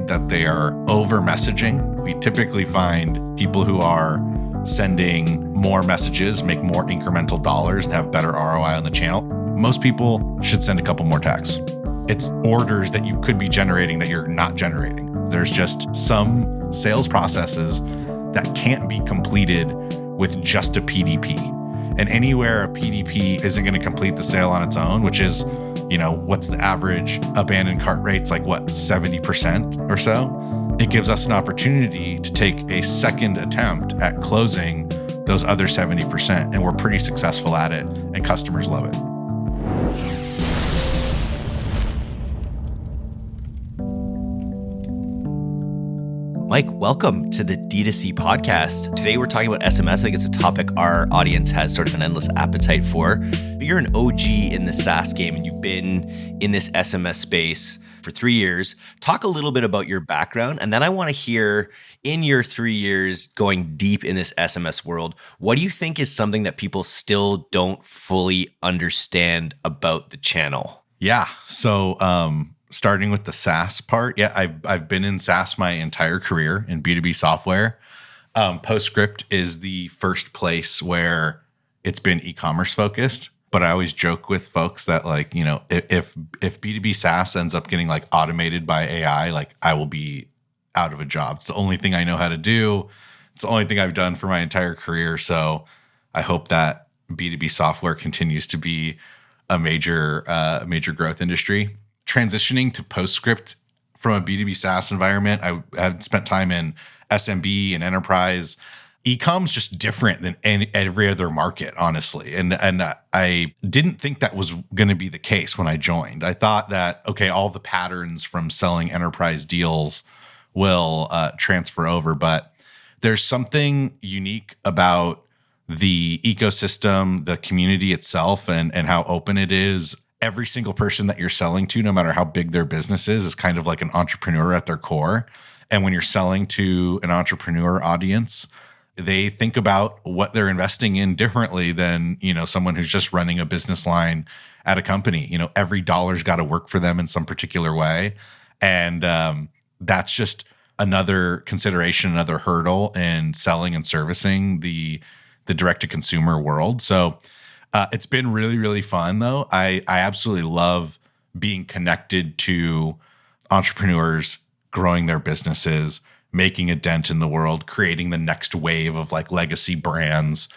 that they are over messaging. We typically find people who are sending more messages, make more incremental dollars, and have better ROI on the channel. Most people should send a couple more tags. It's orders that you could be generating that you're not generating. There's just some sales processes that can't be completed with just a PDP. And anywhere a PDP isn't going to complete the sale on its own, which is, what's the average abandoned cart rates, like 70% or so? It gives us an opportunity to take a second attempt at closing those other 70%. And we're pretty successful at it, and customers love it. Mike, welcome to the DTC Podcast. Today we're talking about SMS. I think it's a topic our audience has sort of an endless appetite for. But you're an OG in the SaaS game, and you've been in this SMS space for 3 years. Talk a little bit about your background, and then I want to hear, in your 3 years going deep in this SMS world, what do you think is something that people still don't fully understand about the channel? Yeah. So, starting with the SaaS part, I've been in SaaS my entire career in B2B software. Postscript is the first place where it's been e-commerce focused. But I always joke with folks that if B2B SaaS ends up getting automated by AI, I will be out of a job. It's the only thing I know how to do. It's the only thing I've done for my entire career. So I hope that B2B software continues to be a major growth industry. Transitioning to Postscript from a B2B SaaS environment, I had spent time in SMB and enterprise. E-com's just different than every other market, honestly. And I didn't think that was going to be the case when I joined. I thought that, okay, all the patterns from selling enterprise deals will transfer over. But there's something unique about the ecosystem, the community itself, and how open it is. Every single person that you're selling to, no matter how big their business is kind of like an entrepreneur at their core. And when you're selling to an entrepreneur audience, they think about what they're investing in differently than, someone who's just running a business line at a company. Every dollar's got to work for them in some particular way. And that's just another consideration, another hurdle in selling and servicing the direct-to-consumer world. So it's been really, really fun, though. I absolutely love being connected to entrepreneurs, growing their businesses, making a dent in the world, creating the next wave of legacy brands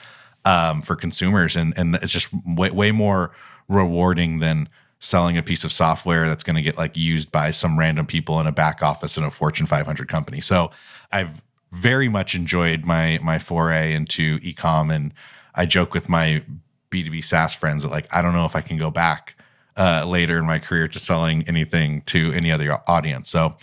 for consumers. And it's just way more rewarding than selling a piece of software that's going to get used by some random people in a back office in a Fortune 500 company. So I've very much enjoyed my foray into e-com, and I joke with my B2B SaaS friends that I don't know if I can go back later in my career to selling anything to any other audience. So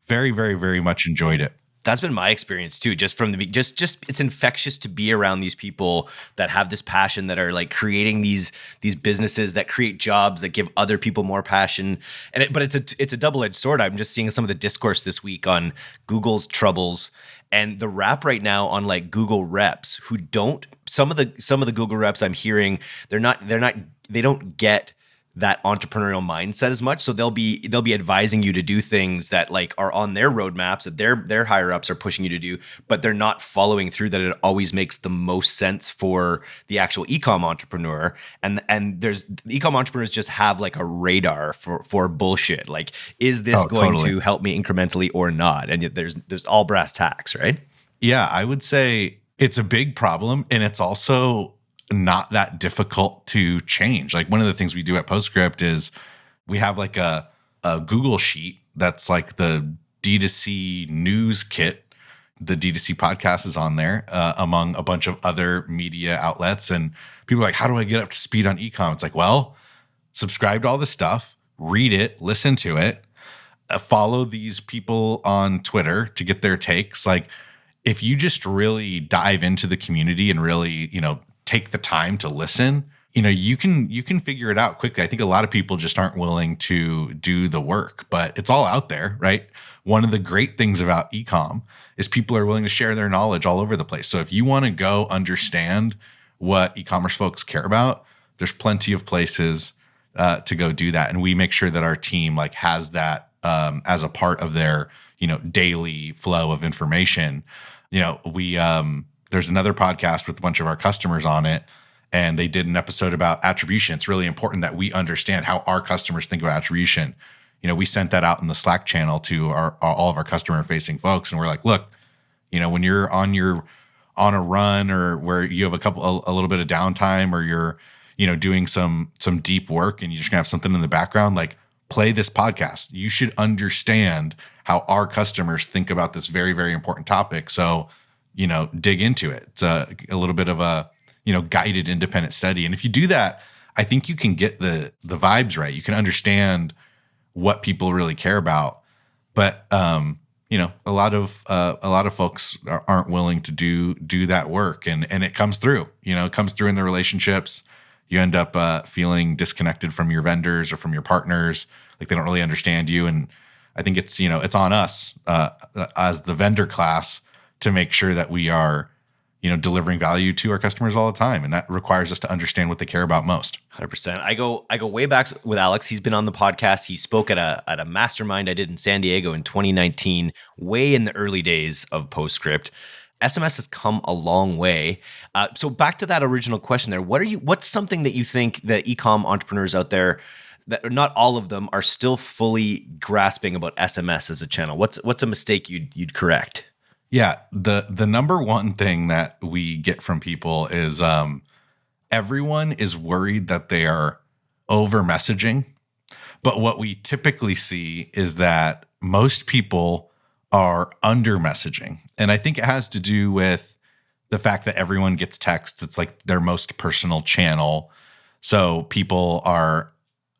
very, very, very much enjoyed it. That's been my experience too. Just from the just it's infectious to be around these people that have this passion, that are creating these businesses that create jobs, that give other people more passion. But it's a double-edged sword. I'm just seeing some of the discourse this week on Google's troubles and the rap right now on Google reps who don't. Some of the Google reps I'm hearing, they don't get that entrepreneurial mindset as much. So they'll be advising you to do things that are on their roadmaps that their higher ups are pushing you to do, but they're not following through that it always makes the most sense for the actual e-com entrepreneur. And the e-com entrepreneurs just have a radar for bullshit. Is this going to help me incrementally or not? And yet there's all brass tacks, right? Yeah, I would say it's a big problem, and it's also not that difficult to change. One of the things we do at Postscript is we have a Google sheet that's the DTC news kit. The DTC Podcast is on there among a bunch of other media outlets. And people are how do I get up to speed on e-com? It's well, subscribe to all this stuff, read it, listen to it, follow these people on Twitter to get their takes. If you just really dive into the community and really, take the time to listen, you can figure it out quickly. I think a lot of people just aren't willing to do the work, but it's all out there, right? One of the great things about e-com is people are willing to share their knowledge all over the place. So if you want to go understand what e-commerce folks care about, there's plenty of places to go do that. And we make sure that our team has that as a part of their, daily flow of information. We there's another podcast with a bunch of our customers on it, and they did an episode about attribution. It's really important that we understand how our customers think about attribution. We sent that out in the Slack channel to all of our customer facing folks, and we're like, look, when you're on a run, or where you have a little bit of downtime, or you're doing some deep work and you're just gonna have something in the background, like, play this podcast. You should understand how our customers think about this very, very important topic. So, dig into it. It's a little bit of a, guided independent study. And if you do that, I think you can get the vibes right. You can understand what people really care about. But, a lot of folks aren't willing to do that work, and it comes through. It comes through in the relationships. You end up feeling disconnected from your vendors or from your partners, like they don't really understand you. And I think it's on us as the vendor class to make sure that we are delivering value to our customers all the time, and that requires us to understand what they care about most. 100%. I go way back with Alex. He's been on the podcast. He spoke at a mastermind I did in San Diego in 2019, way in the early days of Postscript. SMS has come a long way. So back to that original question there, what's something that you think that e-com entrepreneurs out there, that not all of them, are still fully grasping about SMS as a channel? What's a mistake you'd correct? Yeah, the number one thing that we get from people is everyone is worried that they are over messaging. But what we typically see is that most people are under messaging. And I think it has to do with the fact that everyone gets texts. It's like their most personal channel. So people are,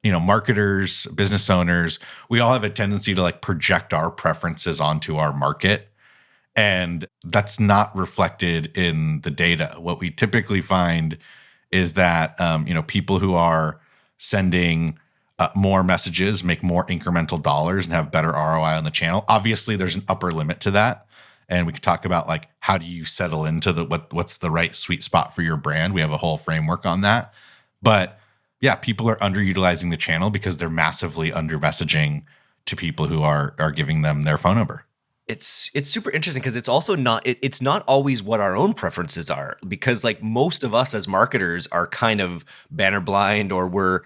marketers, business owners, we all have a tendency to like project our preferences onto our market. And that's not reflected in the data. What we typically find is that, people who are sending more messages make more incremental dollars and have better ROI on the channel. Obviously, there's an upper limit to that. And we could talk about like, how do you settle into what's the right sweet spot for your brand? We have a whole framework on that. But yeah, people are underutilizing the channel because they're massively under messaging to people who are giving them their phone number. It's super interesting because it's also it's not always what our own preferences are, because like most of us as marketers are kind of banner blind, or we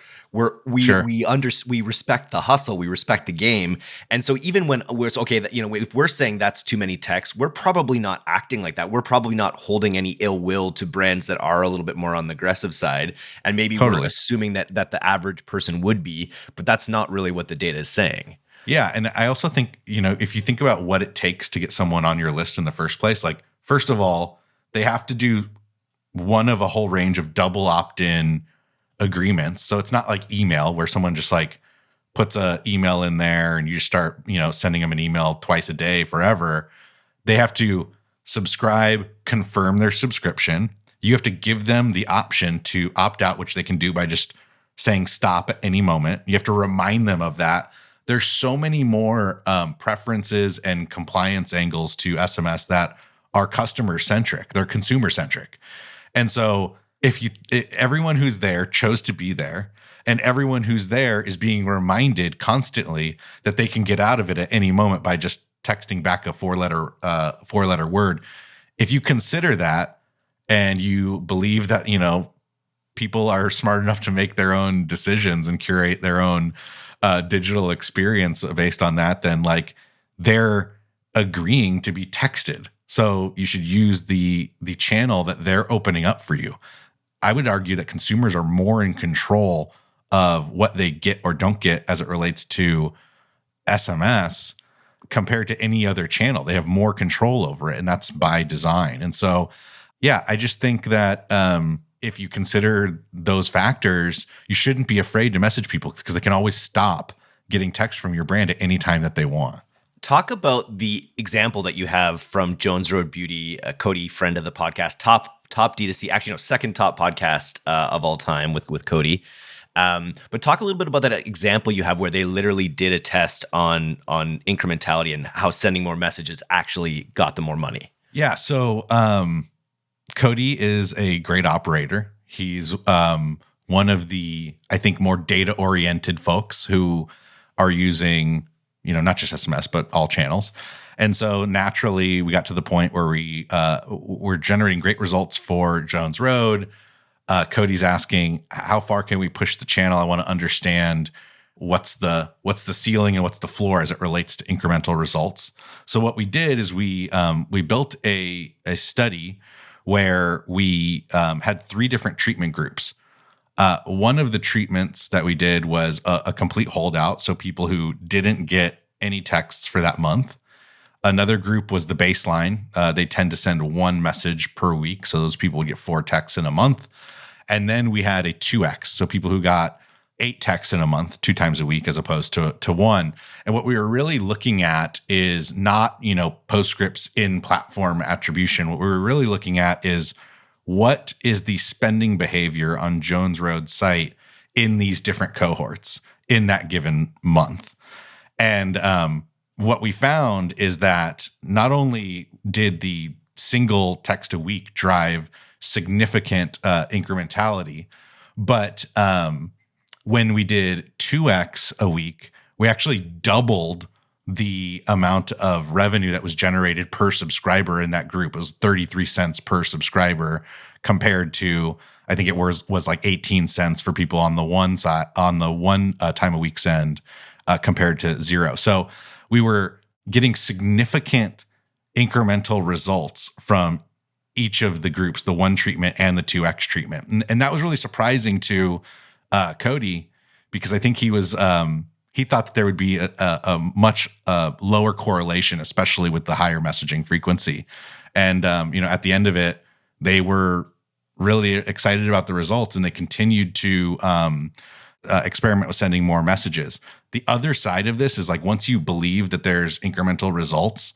respect the hustle, we respect the game. And so even when it's okay that, if we're saying that's too many texts, we're probably not acting like that. We're probably not holding any ill will to brands that are a little bit more on the aggressive side. And maybe Totally. We're assuming that the average person would be, but that's not really what the data is saying. Yeah. And I also think, if you think about what it takes to get someone on your list in the first place, like, first of all, they have to do one of a whole range of double opt-in agreements. So it's not like email where someone just like puts a email in there and you just start, sending them an email twice a day forever. They have to subscribe, confirm their subscription. You have to give them the option to opt out, which they can do by just saying stop at any moment. You have to remind them of that. There's so many more preferences and compliance angles to SMS that are customer centric. They're consumer centric. And so if everyone who's there chose to be there, and everyone who's there is being reminded constantly that they can get out of it at any moment by just texting back a four letter word. If you consider that and you believe that, people are smart enough to make their own decisions and curate their own digital experience based on that, then like they're agreeing to be texted. So you should use the channel that they're opening up for you. I would argue that consumers are more in control of what they get or don't get as it relates to SMS compared to any other channel. They have more control over it, and that's by design. And so, yeah, I just think that if you consider those factors, you shouldn't be afraid to message people because they can always stop getting text from your brand at any time that they want. Talk about the example that you have from Jones Road Beauty, Cody, friend of the podcast, top D2C, actually, no, second top podcast of all time with Cody. But talk a little bit about that example you have where they literally did a test on incrementality and how sending more messages actually got them more money. Yeah. So Cody is a great operator. He's one of the, I think, more data-oriented folks who are using, not just SMS, but all channels. And so naturally, we got to the point where we're generating great results for Jones Road. Cody's asking, how far can we push the channel? I want to understand what's the ceiling and what's the floor as it relates to incremental results. So what we did is we built a study where we had 3 different treatment groups. One of the treatments that we did was a complete holdout, so people who didn't get any texts for that month. Another group was the baseline. They tend to send 1 message per week, so those people would get 4 texts in a month. And then we had a 2x, so people who got 8 texts in a month, 2 times a week, as opposed to 1. And what we were really looking at is not, Postscript's in-platform attribution. What we were really looking at is what is the spending behavior on Jones Road's site in these different cohorts in that given month. And what we found is that not only did the single text a week drive significant incrementality, but when we did 2x a week, we actually doubled the amount of revenue that was generated per subscriber in that group. It was 33 cents per subscriber compared to, I think it was like 18 cents for people on the one side, on the one time a week send, compared to 0. So we were getting significant incremental results from each of the groups, the 1 treatment and the 2x treatment. And that was really surprising to Cody, because I think he thought that there would be a much lower correlation, especially with the higher messaging frequency. And, at the end of it, they were really excited about the results, and they continued to experiment with sending more messages. The other side of this is, like, once you believe that there's incremental results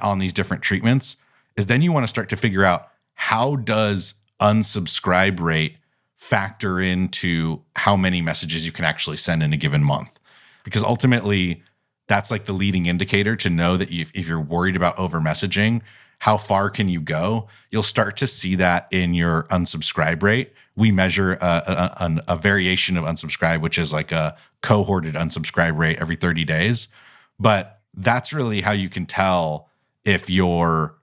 on these different treatments, is then you want to start to figure out, how does unsubscribe rate factor into how many messages you can actually send in a given month? Because ultimately, that's like the leading indicator to know that if you're worried about over messaging, how far can you go? You'll start to see that in your unsubscribe rate. We measure a variation of unsubscribe, which is like a cohorted unsubscribe rate every 30 days. But that's really how you can tell if you're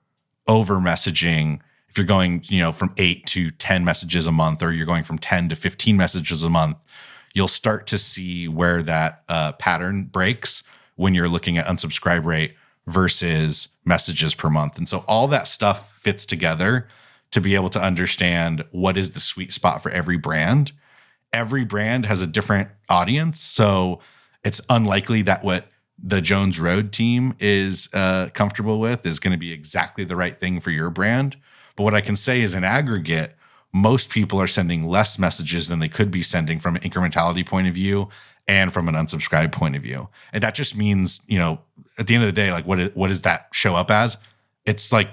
over messaging, if you're going, from 8 to 10 messages a month, or you're going from 10 to 15 messages a month. You'll start to see where that pattern breaks when you're looking at unsubscribe rate versus messages per month. And so all that stuff fits together to be able to understand what is the sweet spot for every brand. Every brand has a different audience, so it's unlikely that what the Jones Road team is comfortable with is going to be exactly the right thing for your brand. But what I can say is, in aggregate, most people are sending less messages than they could be sending from an incrementality point of view and from an unsubscribe point of view. And that just means, at the end of the day, like, what does that show up as? It's like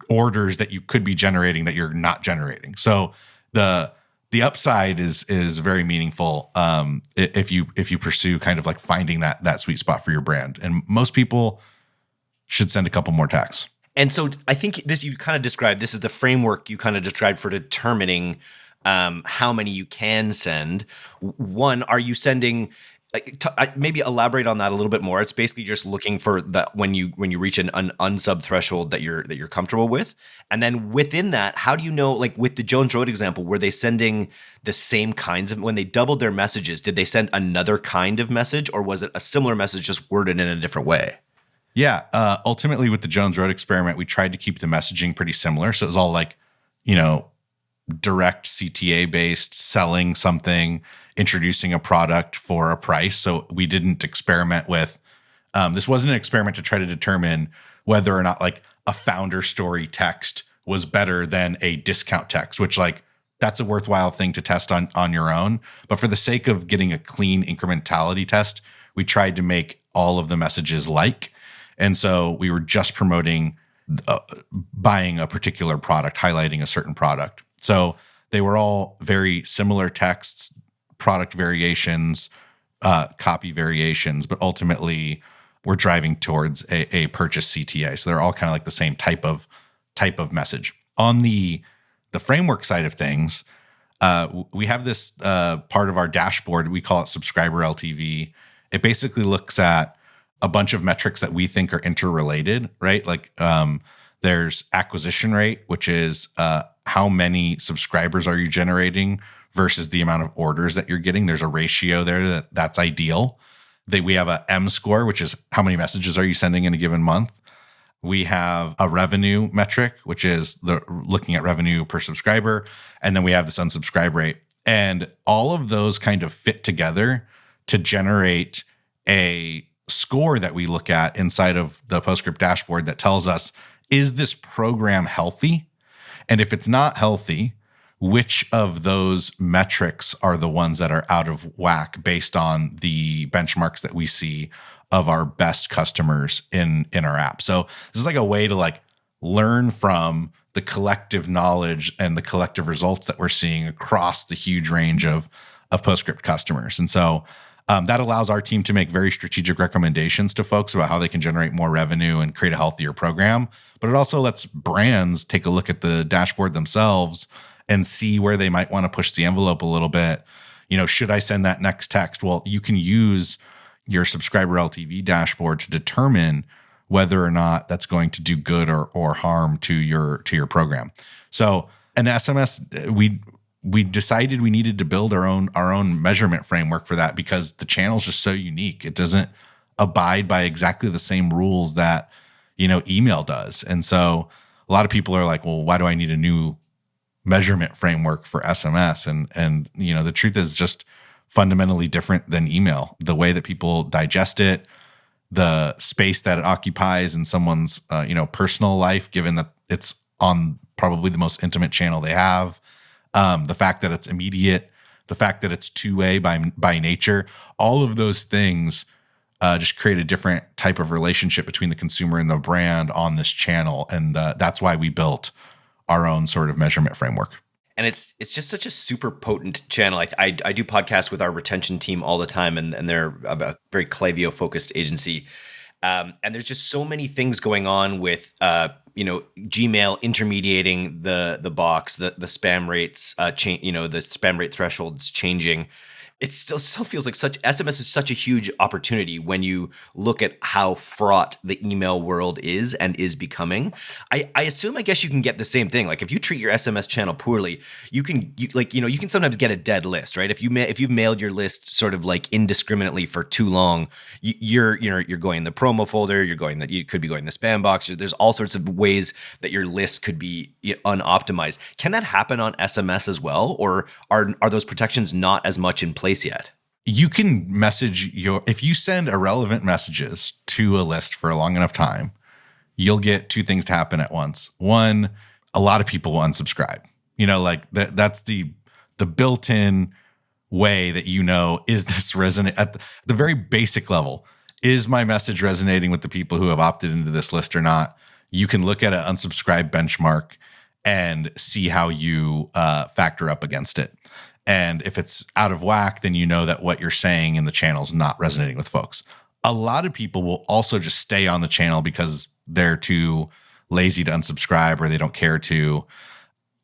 orders that you could be generating that you're not generating. So the upside is very meaningful if you pursue kind of like finding that sweet spot for your brand. And most people should send a couple more texts. And so I think this, you kind of described, this is the framework you kind of described for determining how many you can send. One, are you sending, maybe elaborate on that a little bit more. It's basically just looking for that when you reach an unsub threshold that you're comfortable with. And then within that, how do you know, like with the Jones Road example, were they sending the same kinds of, when they doubled their messages, did they send another kind of message, or was it a similar message just worded in a different way? Yeah. Ultimately, with the Jones Road experiment, we tried to keep the messaging pretty similar. So it was all like, direct CTA based, selling something, introducing a product for a price. So we didn't experiment with, this wasn't an experiment to try to determine whether or not like a founder story text was better than a discount text, which like that's a worthwhile thing to test on your own. But for the sake of getting a clean incrementality test, we tried to make all of the messages like. And so we were just promoting buying a particular product, highlighting a certain product. So they were all very similar texts, product variations, copy variations, but ultimately we're driving towards a purchase CTA. So they're all kind of like the same type of message. On the framework side of things, we have this part of our dashboard. We call it subscriber LTV. It basically looks at a bunch of metrics that we think are interrelated, right? Like there's acquisition rate, which is how many subscribers are you generating versus the amount of orders that you're getting. There's a ratio there that's ideal. We have a M score, which is how many messages are you sending in a given month. We have a revenue metric, which is looking at revenue per subscriber. And then we have this unsubscribe rate. And all of those kind of fit together to generate a score that we look at inside of the Postscript dashboard that tells us, is this program healthy? And if it's not healthy, which of those metrics are the ones that are out of whack based on the benchmarks that we see of our best customers in our app? So this is like a way to like learn from the collective knowledge and the collective results that we're seeing across the huge range of Postscript customers. And so that allows our team to make very strategic recommendations to folks about how they can generate more revenue and create a healthier program. But it also lets brands take a look at the dashboard themselves and see where they might want to push the envelope a little bit. Should I send that next text? Well, you can use your subscriber LTV dashboard to determine whether or not that's going to do good or harm to your program. So an SMS, we decided we needed to build our own measurement framework for that because the channel is just so unique. It doesn't abide by exactly the same rules that email does. And so a lot of people are like, well, why do I need a new measurement framework for SMS? And the truth is just fundamentally different than email. The way that people digest it, the space that it occupies in someone's personal life, given that it's on probably the most intimate channel they have, the fact that it's immediate, the fact that it's two-way by nature, all of those things just create a different type of relationship between the consumer and the brand on this channel. And that's why we built our own sort of measurement framework. And it's just such a super potent channel. I do podcasts with our retention team all the time, and they're a very Klaviyo focused agency. And there's just so many things going on with Gmail intermediating the box, the spam rates change, the spam rate thresholds changing. It still feels like SMS is such a huge opportunity when you look at how fraught the email world is and is becoming. I assume, I guess you can get the same thing. Like if you treat your SMS channel poorly, you can sometimes get a dead list, right? If you've mailed your list sort of like indiscriminately for too long, you're going in the promo folder, you could be going in the spam box. There's all sorts of ways that your list could be unoptimized. Can that happen on SMS as well, or are those protections not as much in place yet? You can message if you send irrelevant messages to a list for a long enough time, you'll get two things to happen at once. One, a lot of people will unsubscribe. That's the built-in way that is this resonate at the very basic level. Is my message resonating with the people who have opted into this list or not? You can look at an unsubscribe benchmark and see how you factor up against it. And if it's out of whack, then you know that what you're saying in the channel is not resonating with folks. A lot of people will also just stay on the channel because they're too lazy to unsubscribe or they don't care to.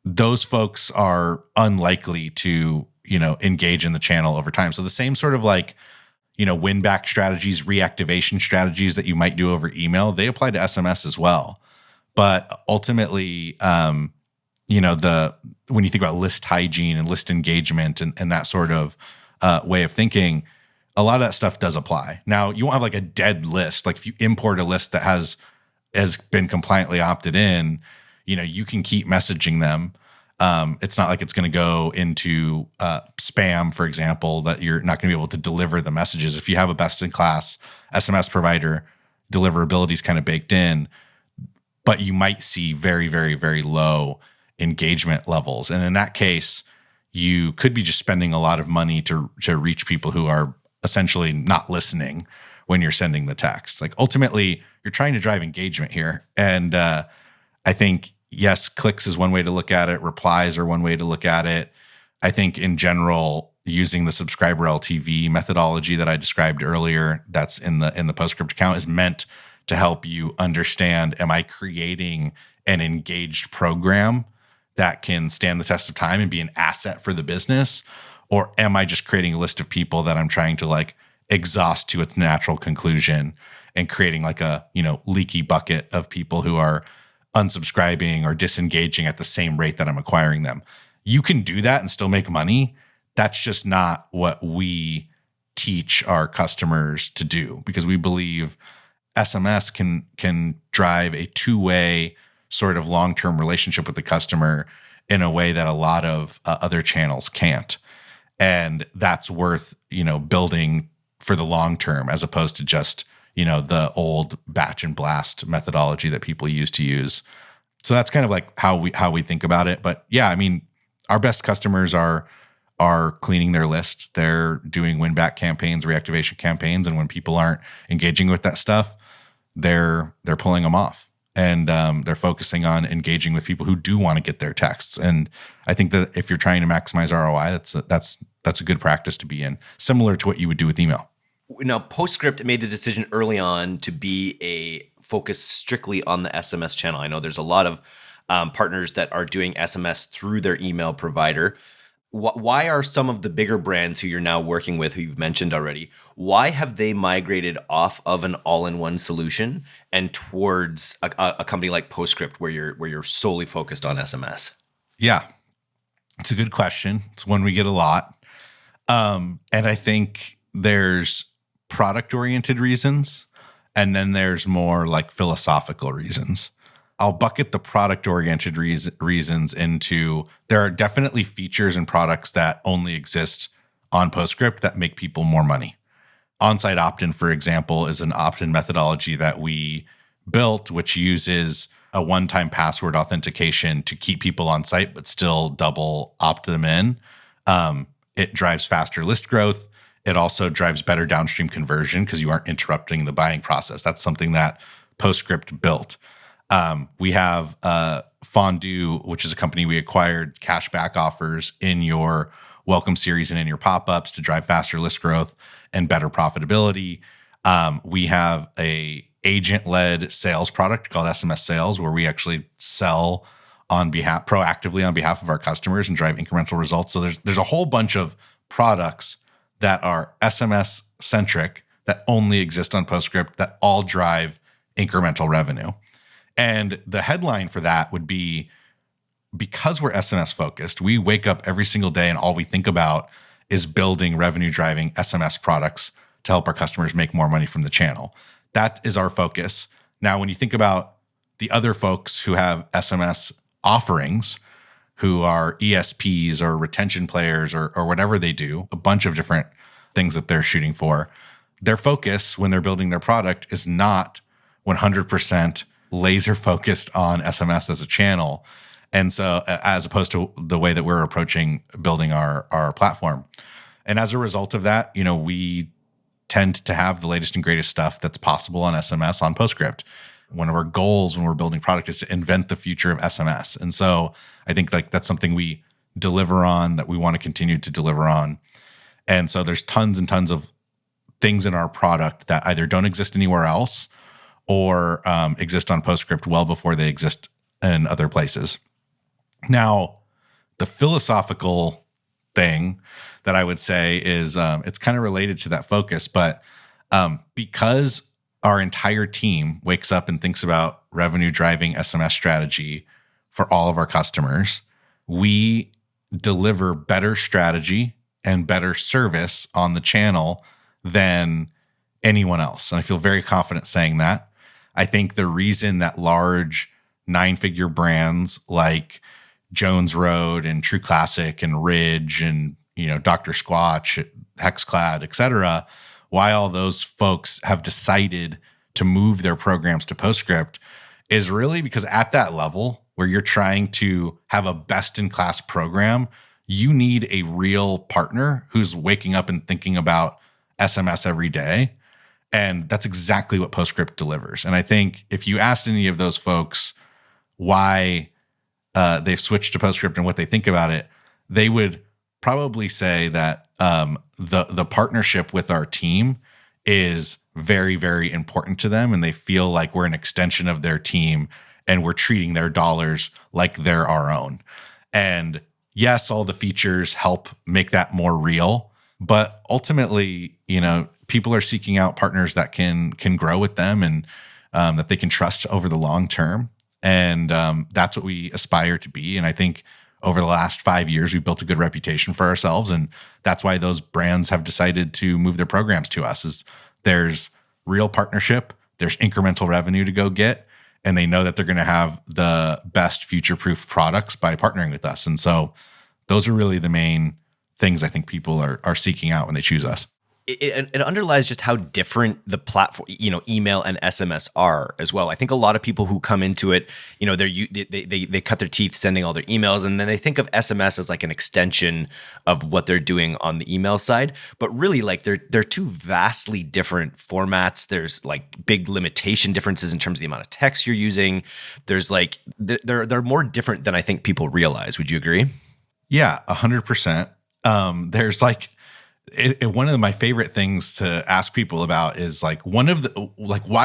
Those folks are unlikely to, engage in the channel over time. So the same sort of win back strategies, reactivation strategies that you might do over email, they apply to SMS as well. But ultimately, when you think about list hygiene and list engagement and that sort of way of thinking, a lot of that stuff does apply. Now, you won't have like a dead list. Like if you import a list that has been compliantly opted in, you can keep messaging them. It's not like it's going to go into spam, for example, that you're not going to be able to deliver the messages. If you have a best-in-class SMS provider, deliverability is kind of baked in, but you might see very, very, very low engagement levels. And in that case, you could be just spending a lot of money to reach people who are essentially not listening when you're sending the text. Like ultimately, you're trying to drive engagement here. And I think, yes, clicks is one way to look at it. Replies are one way to look at it. I think in general, using the subscriber LTV methodology that I described earlier, that's in the Postscript account, is meant to help you understand, am I creating an engaged program that can stand the test of time and be an asset for the business? Or am I just creating a list of people that I'm trying to exhaust to its natural conclusion and creating like a, leaky bucket of people who are unsubscribing or disengaging at the same rate that I'm acquiring them. You can do that and still make money. That's just not what we teach our customers to do, because we believe SMS can drive a two-way sort of long-term relationship with the customer in a way that a lot of other channels can't. And that's worth, building for the long term, as opposed to just, the old batch and blast methodology that people used to use. So that's kind of like how we think about it. But yeah, I mean, our best customers are cleaning their lists. They're doing win-back campaigns, reactivation campaigns, and when people aren't engaging with that stuff, they're pulling them off, and they're focusing on engaging with people who do want to get their texts. And I think that if you're trying to maximize ROI, that's a good practice to be in, similar to what you would do with email. Now, Postscript made the decision early on to be a focus strictly on the SMS channel. I know there's a lot of partners that are doing SMS through their email provider. Why are some of the bigger brands who you're now working with, who you've mentioned already, why have they migrated off of an all-in-one solution and towards a company like Postscript, where you're solely focused on SMS? Yeah, it's a good question. It's one we get a lot. And I think there's product-oriented reasons, and then there's more like philosophical reasons. I'll bucket the product-oriented reasons into, there are definitely features and products that only exist on Postscript that make people more money. On-site opt-in, for example, is an opt-in methodology that we built, which uses a one-time password authentication to keep people on site, but still double opt them in. It drives faster list growth. It also drives better downstream conversion because you aren't interrupting the buying process. That's something that Postscript built. We have Fondue, which is a company we acquired, cashback offers in your welcome series and in your pop-ups to drive faster list growth and better profitability. We have a agent-led sales product called SMS Sales, where we actually sell proactively on behalf of our customers and drive incremental results. So there's a whole bunch of products that are SMS centric that only exist on Postscript that all drive incremental revenue. And the headline for that would be, because we're SMS focused, we wake up every single day and all we think about is building revenue driving SMS products to help our customers make more money from the channel. That is our focus. Now, when you think about the other folks who have SMS offerings, who are ESPs or retention players or whatever they do, a bunch of different things that they're shooting for, their focus when they're building their product is not 100% laser focused on SMS as a channel. And so, as opposed to the way that we're approaching building our platform. And as a result of that, we tend to have the latest and greatest stuff that's possible on SMS on Postscript. One of our goals when we're building product is to invent the future of SMS. And so I think like that's something we deliver on, that we want to continue to deliver on. And so there's tons and tons of things in our product that either don't exist anywhere else or exist on Postscript well before they exist in other places. Now, the philosophical thing that I would say is it's kind of related to that focus, but because our entire team wakes up and thinks about revenue driving SMS strategy for all of our customers, we deliver better strategy and better service on the channel than anyone else. And I feel very confident saying that. I think the reason that large 9-figure brands like Jones Road and True Classic and Ridge and Dr. Squatch, Hexclad, et cetera, why all those folks have decided to move their programs to Postscript is really because at that level where you're trying to have a best-in-class program, you need a real partner who's waking up and thinking about SMS every day. And that's exactly what Postscript delivers. And I think if you asked any of those folks why they've switched to Postscript and what they think about it, they would probably say that the partnership with our team is very, very important to them. And they feel like we're an extension of their team and we're treating their dollars like they're our own. And yes, all the features help make that more real. But ultimately, people are seeking out partners that can grow with them and that they can trust over the long term. And that's what we aspire to be. And I think over the last 5 years, we've built a good reputation for ourselves. And that's why those brands have decided to move their programs to us. Is there's real partnership, there's incremental revenue to go get, and they know that they're going to have the best future-proof products by partnering with us. And so those are really the main things I think people are seeking out when they choose us. It underlies just how different the platform, email and SMS are as well. I think a lot of people who come into it, they cut their teeth sending all their emails, and then they think of SMS as like an extension of what they're doing on the email side. But really, like they're two vastly different formats. There's like big limitation differences in terms of the amount of text you're using. There's like they're more different than I think people realize. Would you agree? Yeah, 100%. There's like. One of my favorite things to ask people about is like why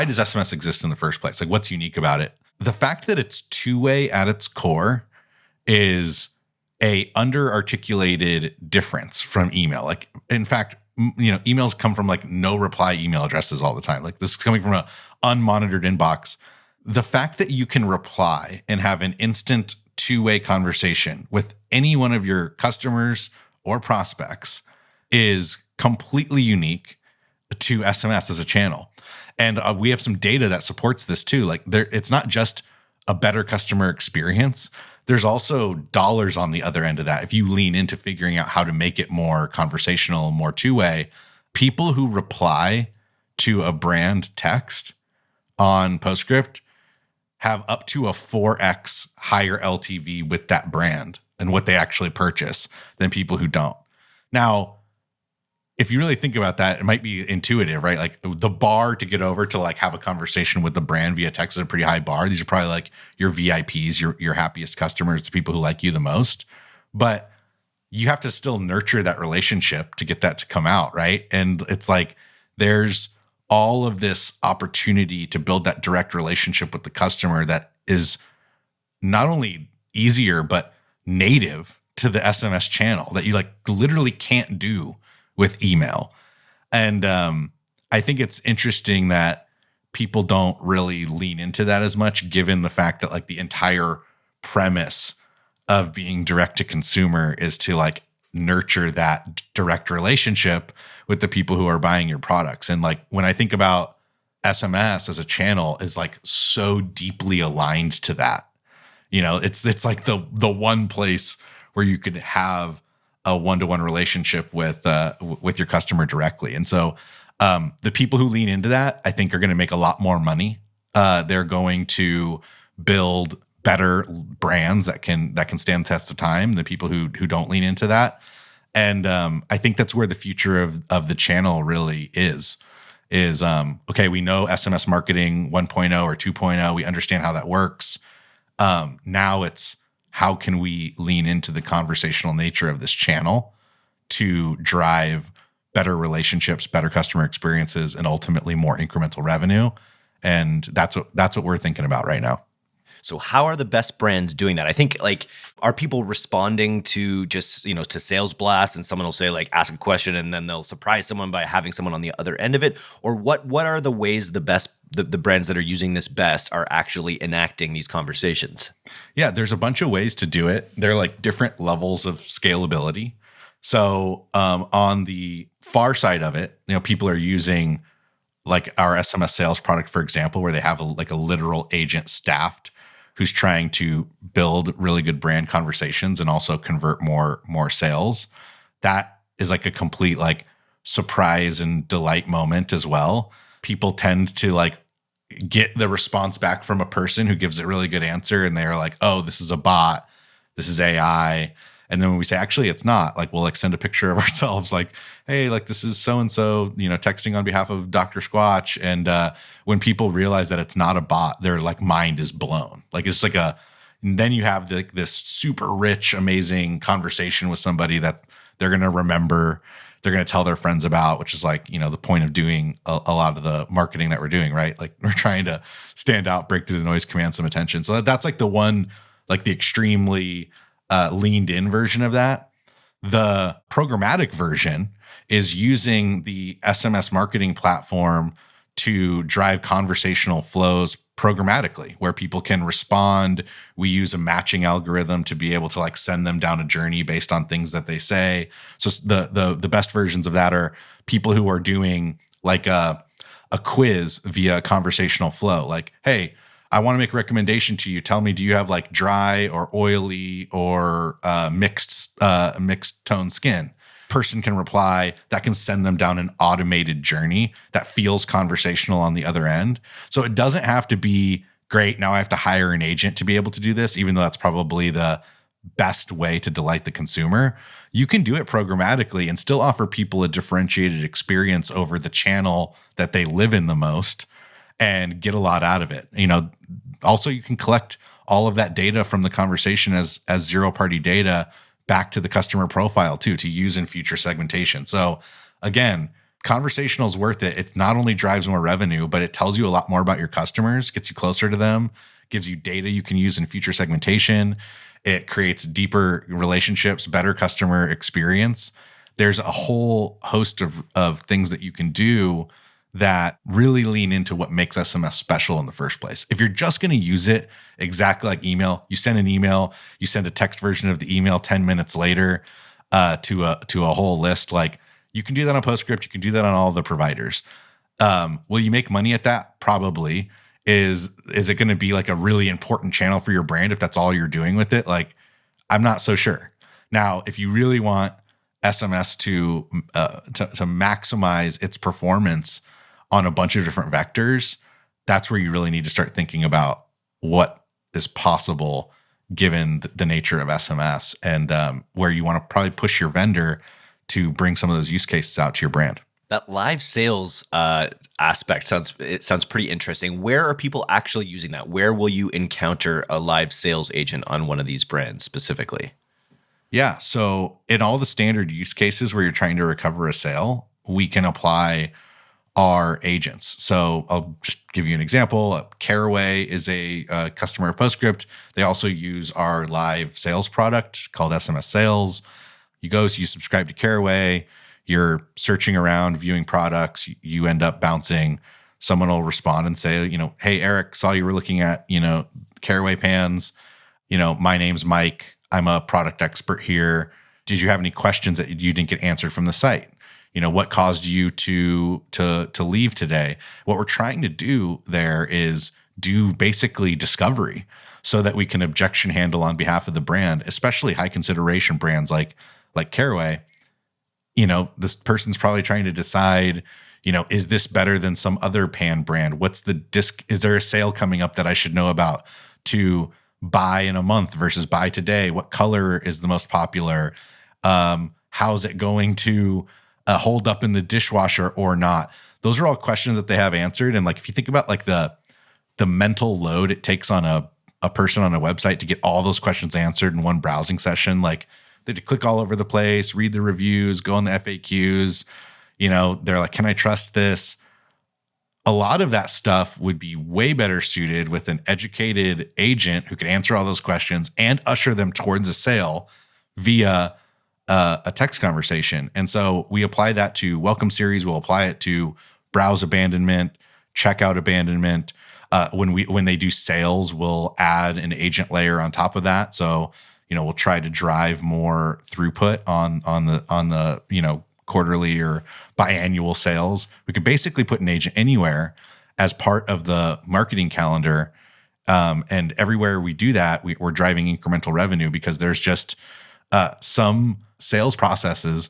does SMS exist in the first place? Like, what's unique about it? The fact that it's two-way at its core is a under-articulated difference from email. Like, in fact, emails come from like no reply email addresses all the time. Like, this is coming from a unmonitored inbox. The fact that you can reply and have an instant two-way conversation with any one of your customers or prospects is completely unique to SMS as a channel. And we have some data that supports this too. Like it's not just a better customer experience. There's also dollars on the other end of that. If you lean into figuring out how to make it more conversational, more two-way, people who reply to a brand text on Postscript have up to a 4x higher LTV with that brand and what they actually purchase than people who don't. Now, if you really think about that, it might be intuitive, right? Like the bar to get over to like have a conversation with the brand via text is a pretty high bar. These are probably like your VIPs, your happiest customers, the people who like you the most. But you have to still nurture that relationship to get that to come out, right? And it's like there's all of this opportunity to build that direct relationship with the customer that is not only easier, but native to the SMS channel that you like literally can't do with email. And I think it's interesting that people don't really lean into that as much, given the fact that like the entire premise of being direct to consumer is to like nurture that direct relationship with the people who are buying your products. And like when I think about SMS as a channel is like so deeply aligned to that. It's like the one place where you could have a one-to-one relationship with your customer directly. And so the people who lean into that, I think, are going to make a lot more money. They're going to build better brands that can stand the test of time. The people who don't lean into that, and I think that's where the future of the channel really is. Okay, we know SMS marketing 1.0 or 2.0. We understand how that works. Now it's how can we lean into the conversational nature of this channel to drive better relationships, better customer experiences, and ultimately more incremental revenue. And that's what we're thinking about right now. So how are the best brands doing that? I think like, are people responding to just, to sales blasts and someone will say like, ask a question and then they'll surprise someone by having someone on the other end of it? Or what are the ways the brands that are using this best are actually enacting these conversations? Yeah, there's a bunch of ways to do it. They're like different levels of scalability. So on the far side of it, people are using like our SMS sales product, for example, where they have a literal agent staffed who's trying to build really good brand conversations and also convert more sales. That is like a complete like surprise and delight moment as well. People tend to like get the response back from a person who gives a really good answer and they're like, oh, this is a bot, this is AI. And then when we say, actually, it's not, like we'll like send a picture of ourselves like, hey, like this is so-and-so, texting on behalf of Dr. Squatch. And when people realize that it's not a bot, their like mind is blown. Like it's like and then you have this super rich, amazing conversation with somebody that they're going to remember, they're going to tell their friends about, which is like, the point of doing a lot of the marketing that we're doing, right? Like we're trying to stand out, break through the noise, command some attention. So that's like the one, like the extremely leaned in version of that. The programmatic version is using the SMS marketing platform to drive conversational flows programmatically where people can respond. We use a matching algorithm to be able to like send them down a journey based on things that they say. So the best versions of that are people who are doing like a quiz via conversational flow. Like, hey, I want to make a recommendation to you. Tell me, do you have like dry or oily or mixed tone skin? Person can reply, that can send them down an automated journey that feels conversational on the other end. So it doesn't have to be great. Now I have to hire an agent to be able to do this, even though that's probably the best way to delight the consumer. You can do it programmatically and still offer people a differentiated experience over the channel that they live in the most and get a lot out of it. Also you can collect all of that data from the conversation as zero-party data back to the customer profile too, to use in future segmentation. So again, conversational is worth it. It not only drives more revenue, but it tells you a lot more about your customers, gets you closer to them, gives you data you can use in future segmentation. It creates deeper relationships, better customer experience. There's a whole host of things that you can do that really lean into what makes SMS special in the first place. If you're just going to use it exactly like email, you send an email, you send a text version of the email 10 minutes later to a whole list. Like you can do that on Postscript, you can do that on all the providers. Will you make money at that? Probably. Is it going to be like a really important channel for your brand if that's all you're doing with it? Like, I'm not so sure. Now, if you really want SMS to maximize its performance on a bunch of different vectors, that's where you really need to start thinking about what is possible given the nature of SMS and where you want to probably push your vendor to bring some of those use cases out to your brand. That live sales aspect sounds pretty interesting. Where are people actually using that? Where will you encounter a live sales agent on one of these brands specifically? Yeah, so in all the standard use cases where you're trying to recover a sale, we can apply our agents. So I'll just give you an example. Caraway is a customer of Postscript. They also use our live sales product called SMS Sales. You subscribe to Caraway, you're searching around, viewing products, you end up bouncing. Someone will respond and say, hey, Eric, saw you were looking at, Caraway pans. My name's Mike. I'm a product expert here. Did you have any questions that you didn't get answered from the site? What caused you to leave today? What we're trying to do there is do basically discovery so that we can objection handle on behalf of the brand, especially high consideration brands like Caraway. This person's probably trying to decide, is this better than some other pan brand? What's the disc? Is there a sale coming up that I should know about to buy in a month versus buy today? What color is the most popular? How's it going to hold up in the dishwasher or not? Those are all questions that they have answered. And like, if you think about like the mental load it takes on a person on a website to get all those questions answered in one browsing session, like they had to click all over the place, read the reviews, go on the FAQs, they're like, can I trust this? A lot of that stuff would be way better suited with an educated agent who could answer all those questions and usher them towards a sale via a text conversation. And so we apply that to welcome series. We'll apply it to browse abandonment, checkout abandonment. When they do sales, we'll add an agent layer on top of that. So, we'll try to drive more throughput on the quarterly or biannual sales. We could basically put an agent anywhere as part of the marketing calendar. And everywhere we do that, we're driving incremental revenue because there's just some sales processes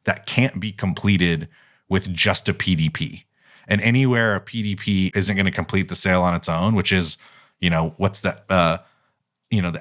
that can't be completed with just a PDP. And anywhere a PDP isn't going to complete the sale on its own, which is, what's that, the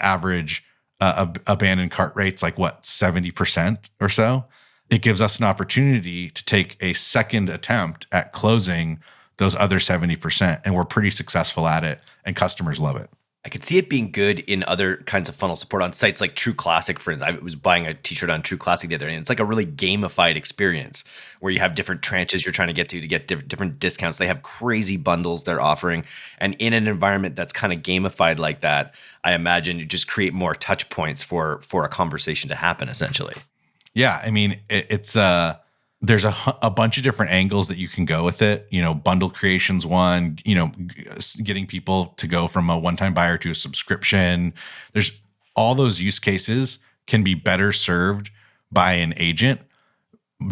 average abandoned cart rate's like 70% or so. It gives us an opportunity to take a second attempt at closing those other 70%. And we're pretty successful at it and customers love it. I could see it being good in other kinds of funnel support on sites like True Classic, for instance. I was buying a t-shirt on True Classic the other day, and it's like a really gamified experience where you have different tranches you're trying to get different discounts. They have crazy bundles they're offering. And in an environment that's kind of gamified like that, I imagine you just create more touch points for a conversation to happen, essentially. Yeah, I mean, it's there's a bunch of different angles that you can go with it. Bundle creation's one, getting people to go from a one-time buyer to a subscription. There's all those use cases can be better served by an agent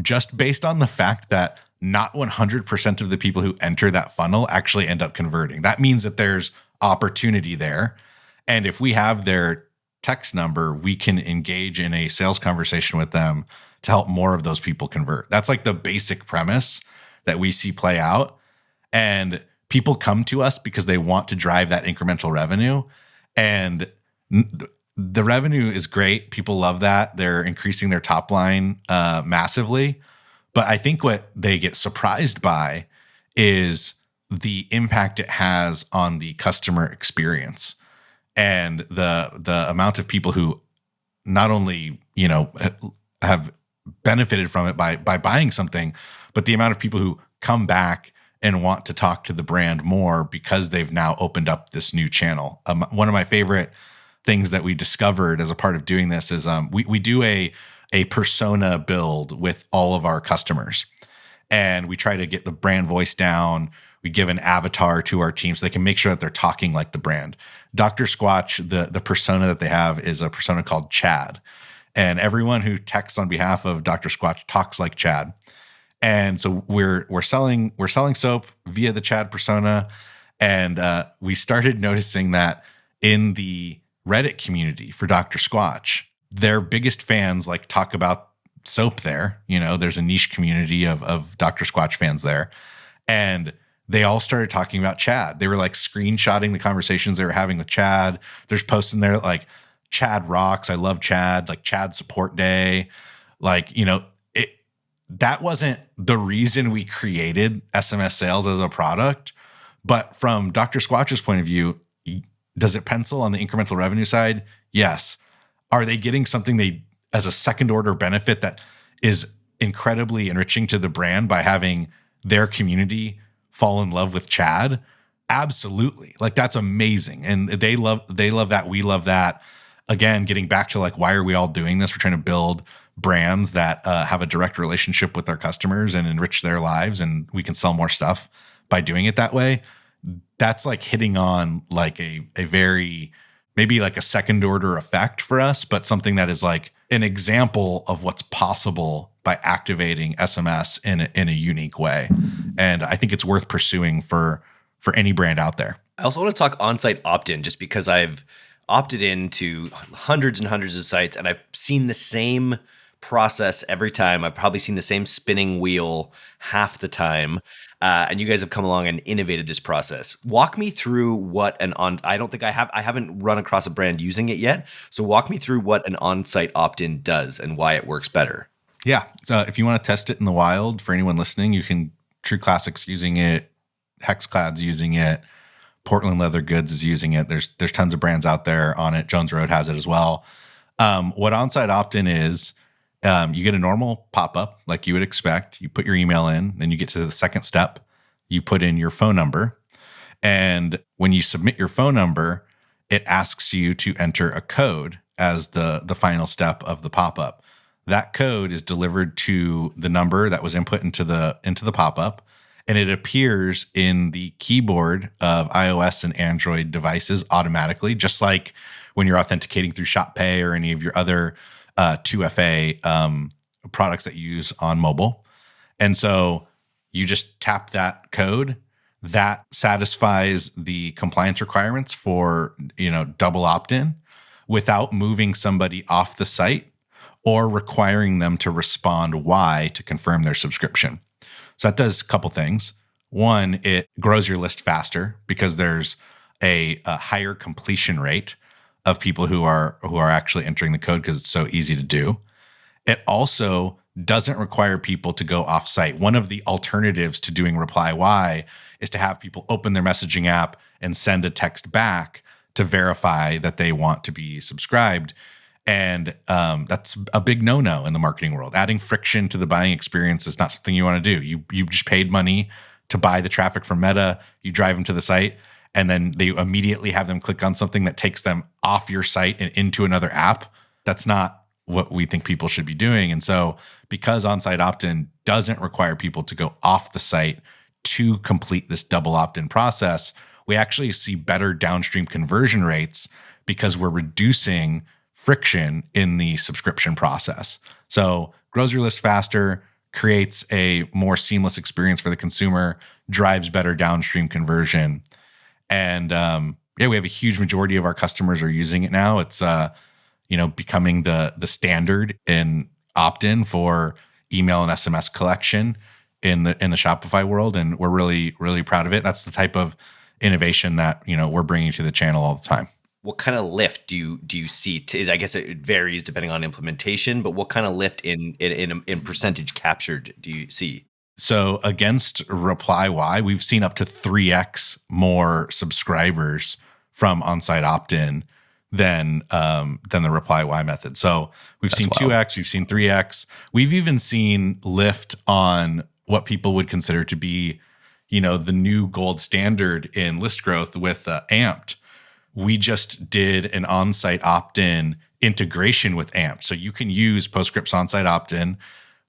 just based on the fact that not 100% of the people who enter that funnel actually end up converting. That means that there's opportunity there. And if we have their text number, we can engage in a sales conversation with them to help more of those people convert. That's like the basic premise that we see play out. And people come to us because they want to drive that incremental revenue. And the revenue is great. People love that. They're increasing their top line massively. But I think what they get surprised by is the impact it has on the customer experience and the amount of people who not only, have benefited from it by buying something, but the amount of people who come back and want to talk to the brand more because they've now opened up this new channel. One of my favorite things that we discovered as a part of doing this is we do a persona build with all of our customers, and we try to get the brand voice down. We give an avatar to our team so they can make sure that they're talking like the brand. Dr. Squatch, the persona that they have is a persona called Chad. And everyone who texts on behalf of Dr. Squatch talks like Chad. And so we're selling soap via the Chad persona. And we started noticing that in the Reddit community for Dr. Squatch, their biggest fans like talk about soap there. There's a niche community of Dr. Squatch fans there. And they all started talking about Chad. They were like screenshotting the conversations they were having with Chad. There's posts in there like, Chad rocks. I love Chad, like Chad support day. That wasn't the reason we created SMS sales as a product. But from Dr. Squatch's point of view, does it pencil on the incremental revenue side? Yes. Are they getting something as a second order benefit that is incredibly enriching to the brand by having their community fall in love with Chad? Absolutely. Like that's amazing. And they love that. We love that. Again, getting back to like, why are we all doing this? We're trying to build brands that have a direct relationship with their customers and enrich their lives. And we can sell more stuff by doing it that way. That's like hitting on like a very, maybe like a second order effect for us, but something that is like an example of what's possible by activating SMS in a unique way. And I think it's worth pursuing for any brand out there. I also want to talk on-site opt-in just because I've opted into hundreds and hundreds of sites and I've seen the same process every time. I've probably seen the same spinning wheel half the time. And you guys have come along and innovated this process. Walk me through what I don't think I haven't run across a brand using it yet. So walk me through what an on-site opt-in does and why it works better. Yeah. So if you want to test it in the wild, for anyone listening, you can True Classics using it, Hexclad's using it, Portland Leather Goods is using it. There's tons of brands out there on it. Jones Road has it as well. What on-site opt-in is, you get a normal pop-up like you would expect. You put your email in, then you get to the second step. You put in your phone number. And when you submit your phone number, it asks you to enter a code as the final step of the pop-up. That code is delivered to the number that was input into the pop-up. And it appears in the keyboard of iOS and Android devices automatically, just like when you're authenticating through Shop Pay or any of your other 2FA products that you use on mobile. And so you just tap that code that satisfies the compliance requirements for, double opt-in without moving somebody off the site or requiring them to respond Y to confirm their subscription. So that does a couple things. One, it grows your list faster because there's a higher completion rate of people who are actually entering the code because it's so easy to do. It also doesn't require people to go off-site. One of the alternatives to doing reply Y is to have people open their messaging app and send a text back to verify that they want to be subscribed. And that's a big no-no in the marketing world. Adding friction to the buying experience is not something you want to do. You just paid money to buy the traffic from Meta. You drive them to the site, and then they immediately have them click on something that takes them off your site and into another app. That's not what we think people should be doing. And so because on-site opt-in doesn't require people to go off the site to complete this double opt-in process, we actually see better downstream conversion rates because we're reducing friction in the subscription process. So grows your list faster, creates a more seamless experience for the consumer, drives better downstream conversion. And we have a huge majority of our customers are using it now. It's becoming the standard in opt-in for email and SMS collection in the Shopify world, and we're really, really proud of it. That's the type of innovation that we're bringing to the channel all the time. What kind of lift do you see? I guess it varies depending on implementation, but what kind of lift in percentage captured do you see? So against Reply Y, we've seen up to 3x more subscribers from on-site opt-in than the Reply Y method. So we've seen 2x, we've seen 3x. We've even seen lift on what people would consider to be, the new gold standard in list growth with Amped. We just did an on-site opt-in integration with Amped. So you can use Postscript's on-site opt-in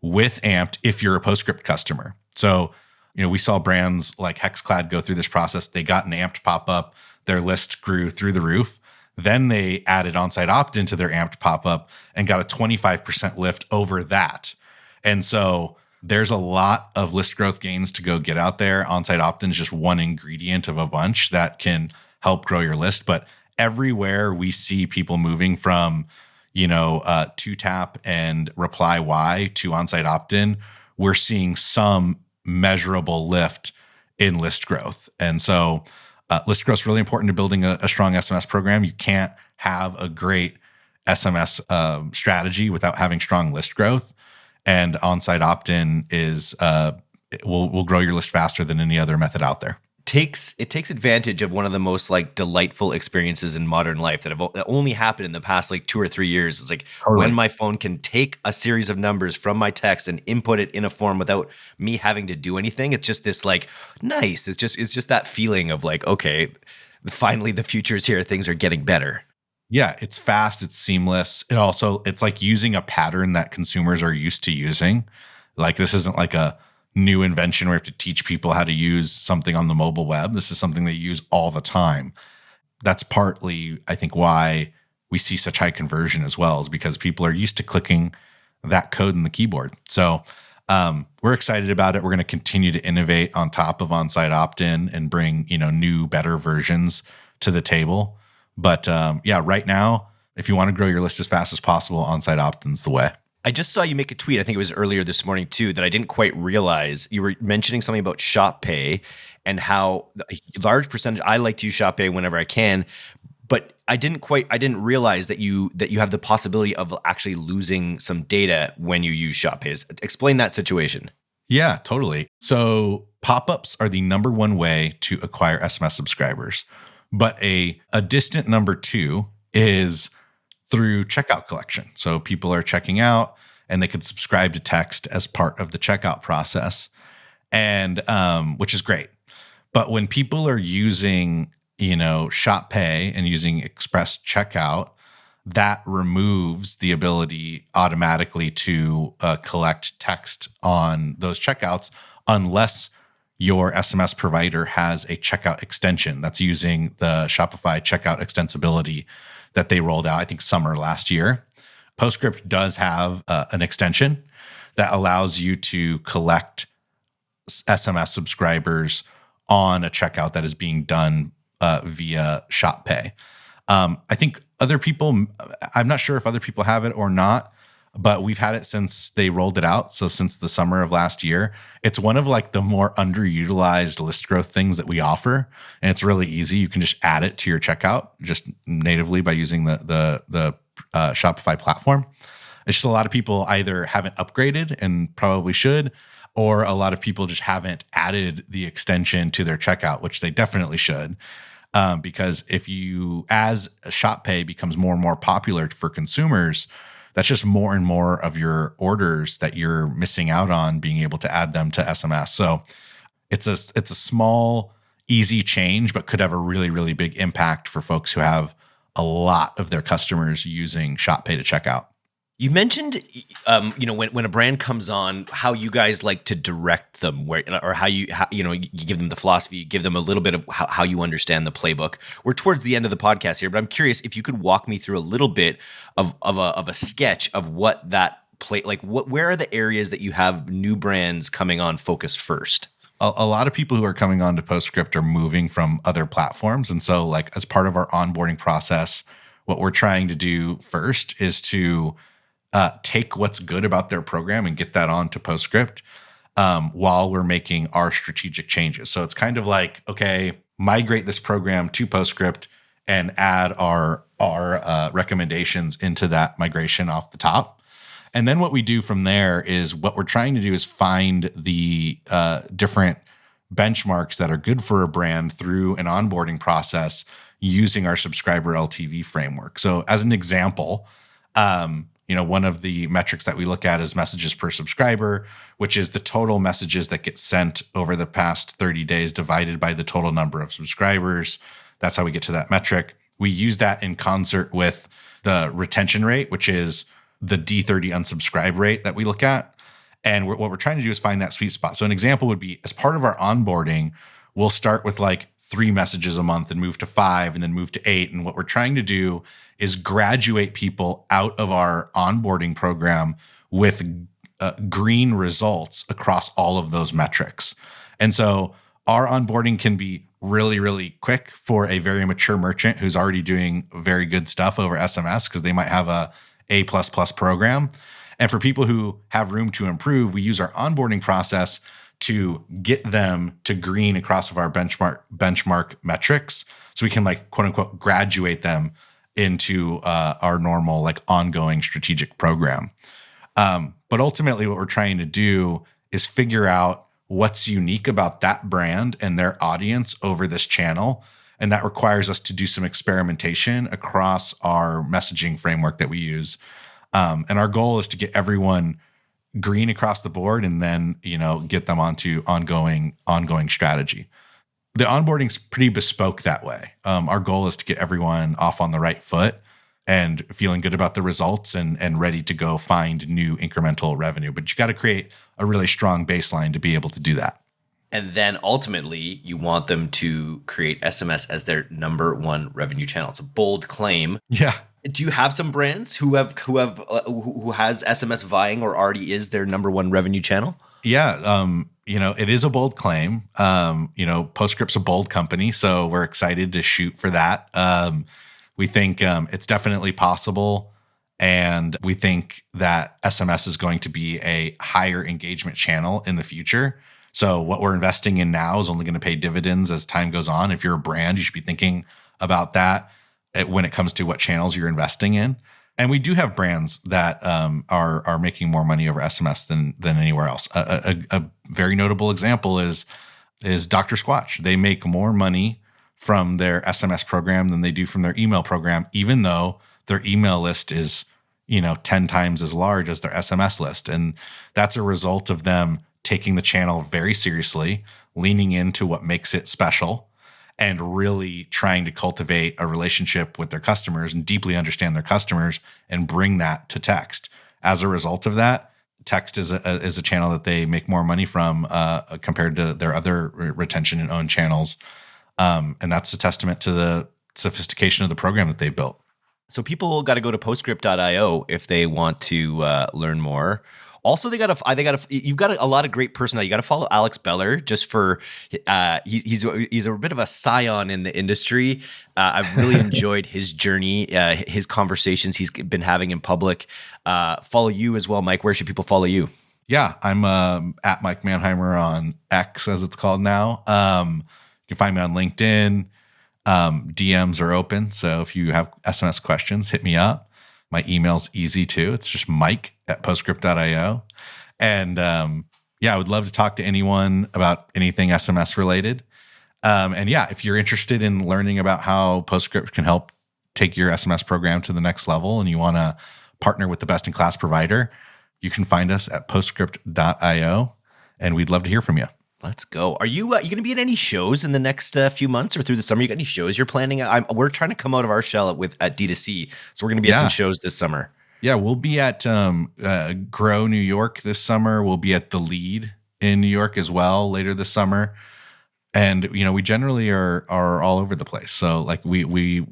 with Amped if you're a Postscript customer. So, we saw brands like Hexclad go through this process. They got an Amped pop-up. Their list grew through the roof. Then they added on-site opt-in to their Amped pop-up and got a 25% lift over that. And so there's a lot of list growth gains to go get out there. On-site opt-in is just one ingredient of a bunch that can help grow your list. But everywhere we see people moving from, 2-tap and Reply Y to on-site opt-in, we're seeing some measurable lift in list growth. And so list growth is really important to building a strong SMS program. You can't have a great SMS strategy without having strong list growth. And on-site opt-in is will grow your list faster than any other method out there. It takes advantage of one of the most delightful experiences in modern life that only happened in the past 2 or 3 years. It's totally. When my phone can take a series of numbers from my text and input it in a form without me having to do anything. It's just this nice. It's just that feeling of okay, finally the future is here. Things are getting better. Yeah, it's fast. It's seamless. It's like using a pattern that consumers are used to using. This isn't a new invention where we have to teach people how to use something on the mobile web. This is something they use all the time. That's partly, I think, why we see such high conversion as well, is because people are used to clicking that code in the keyboard. So we're excited about it. We're going to continue to innovate on top of on-site opt-in and bring new, better versions to the table. But right now, if you want to grow your list as fast as possible, on-site opt-in's the way. I just saw you make a tweet, I think it was earlier this morning too, that I didn't quite realize. You were mentioning something about Shop Pay and how a large percentage, I like to use Shop Pay whenever I can, but I didn't realize that you have the possibility of actually losing some data when you use Shop Pay. Explain that situation. Yeah, totally. So pop-ups are the number one way to acquire SMS subscribers, but a distant number two is through checkout collection. So people are checking out and they could subscribe to text as part of the checkout process, and which is great. But when people are using, Shop Pay and using Express Checkout, that removes the ability automatically to collect text on those checkouts unless your SMS provider has a checkout extension that's using the Shopify checkout extensibility that they rolled out, I think, summer last year. Postscript does have an extension that allows you to collect SMS subscribers on a checkout that is being done via Shop Pay. I think other people, I'm not sure if other people have it or not, but we've had it since they rolled it out. So since the summer of last year, it's one of the more underutilized list growth things that we offer. And it's really easy. You can just add it to your checkout just natively by using the Shopify platform. It's just a lot of people either haven't upgraded and probably should, or a lot of people just haven't added the extension to their checkout, which they definitely should. Because as Shop Pay becomes more and more popular for consumers, that's just more and more of your orders that you're missing out on being able to add them to SMS. So it's a small, easy change, but could have a really, really big impact for folks who have a lot of their customers using Shop Pay to check out. You mentioned, when a brand comes on, how you guys like to direct them, or you give them the philosophy, you give them a little bit of how you understand the playbook. We're towards the end of the podcast here, but I'm curious if you could walk me through a little bit of a sketch of what that where are the areas that you have new brands coming on focus first? A lot of people who are coming on to Postscript are moving from other platforms. And so, like, as part of our onboarding process, what we're trying to do first is to take what's good about their program and get that onto Postscript while we're making our strategic changes. So it's kind of like, okay, migrate this program to Postscript and add our recommendations into that migration off the top. And then what we do from there is what we're trying to do is find the different benchmarks that are good for a brand through an onboarding process using our subscriber LTV framework. So as an example, one of the metrics that we look at is messages per subscriber, which is the total messages that get sent over the past 30 days divided by the total number of subscribers. That's how we get to that metric. We use that in concert with the retention rate, which is the D30 unsubscribe rate that we look at. And what we're trying to do is find that sweet spot. So an example would be, as part of our onboarding, we'll start with like 3 messages a month and move to 5 and then move to 8. And what we're trying to do is graduate people out of our onboarding program with green results across all of those metrics. And so our onboarding can be really, really quick for a very mature merchant who's already doing very good stuff over SMS because they might have A++ program. And for people who have room to improve, we use our onboarding process to get them to green across of our benchmark metrics. So we can, like, quote unquote, graduate them into our normal, like, ongoing strategic program. But ultimately what we're trying to do is figure out what's unique about that brand and their audience over this channel. And that requires us to do some experimentation across our messaging framework that we use. And our goal is to get everyone green across the board and then, get them onto ongoing strategy. The onboarding's pretty bespoke that way. Our goal is to get everyone off on the right foot and feeling good about the results and ready to go find new incremental revenue. But you got to create a really strong baseline to be able to do that. And then ultimately, you want them to create SMS as their number one revenue channel. It's a bold claim. Yeah. Do you have some brands who has SMS vying or already is their number one revenue channel? Yeah. It is a bold claim. Postscript's a bold company, so we're excited to shoot for that. We think it's definitely possible. And we think that SMS is going to be a higher engagement channel in the future. So what we're investing in now is only going to pay dividends as time goes on. If you're a brand, you should be thinking about that when it comes to what channels you're investing in. And we do have brands that are making more money over SMS than anywhere else. A very notable example is Dr. Squatch. They make more money from their SMS program than they do from their email program, even though their email list is 10 times as large as their SMS list. And that's a result of them taking the channel very seriously, leaning into what makes it special, and really trying to cultivate a relationship with their customers and deeply understand their customers and bring that to text. As a result of that, text is a channel that they make more money from compared to their other retention and owned channels. And that's a testament to the sophistication of the program that they built. So people got to go to postscript.io if they want to learn more. Also, you've got a lot of great personnel. You got to follow Alex Beller just for he's a bit of a scion in the industry. I've really enjoyed his journey, his conversations he's been having in public. Follow you as well, Mike. Where should people follow you? Yeah, I'm at Mike Manheimer on X, as it's called now. You can find me on LinkedIn. DMs are open, so if you have SMS questions, hit me up. My email's easy too. It's just mike@postscript.io. And I would love to talk to anyone about anything SMS related. If you're interested in learning about how Postscript can help take your SMS program to the next level and you want to partner with the best in class provider, you can find us at postscript.io, and we'd love to hear from you. Let's go. Are you going to be at any shows in the next few months or through the summer? You got any shows you're planning? We're trying to come out of our shell at DTC, so we're going to be at some shows this summer. Yeah, we'll be at Grow New York this summer. We'll be at The Lead in New York as well later this summer. And we generally are all over the place. So like we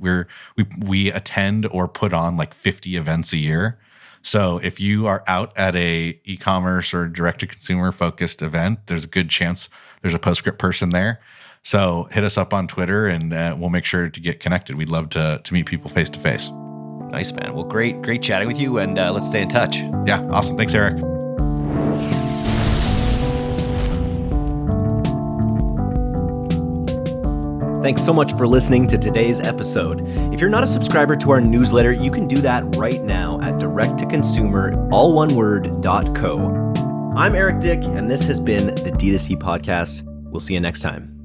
attend or put on like 50 events a year. So if you are out at a e-commerce or direct to consumer focused event, there's a good chance there's a Postscript person there. So hit us up on Twitter and we'll make sure to get connected. We'd love to meet people face to face. Nice, man. Well, great chatting with you, and let's stay in touch. Yeah, awesome. Thanks, Eric. Thanks so much for listening to today's episode. If you're not a subscriber to our newsletter, you can do that right now at directtoconsumer.co. I'm Eric Dick, and this has been the D2C Podcast. We'll see you next time.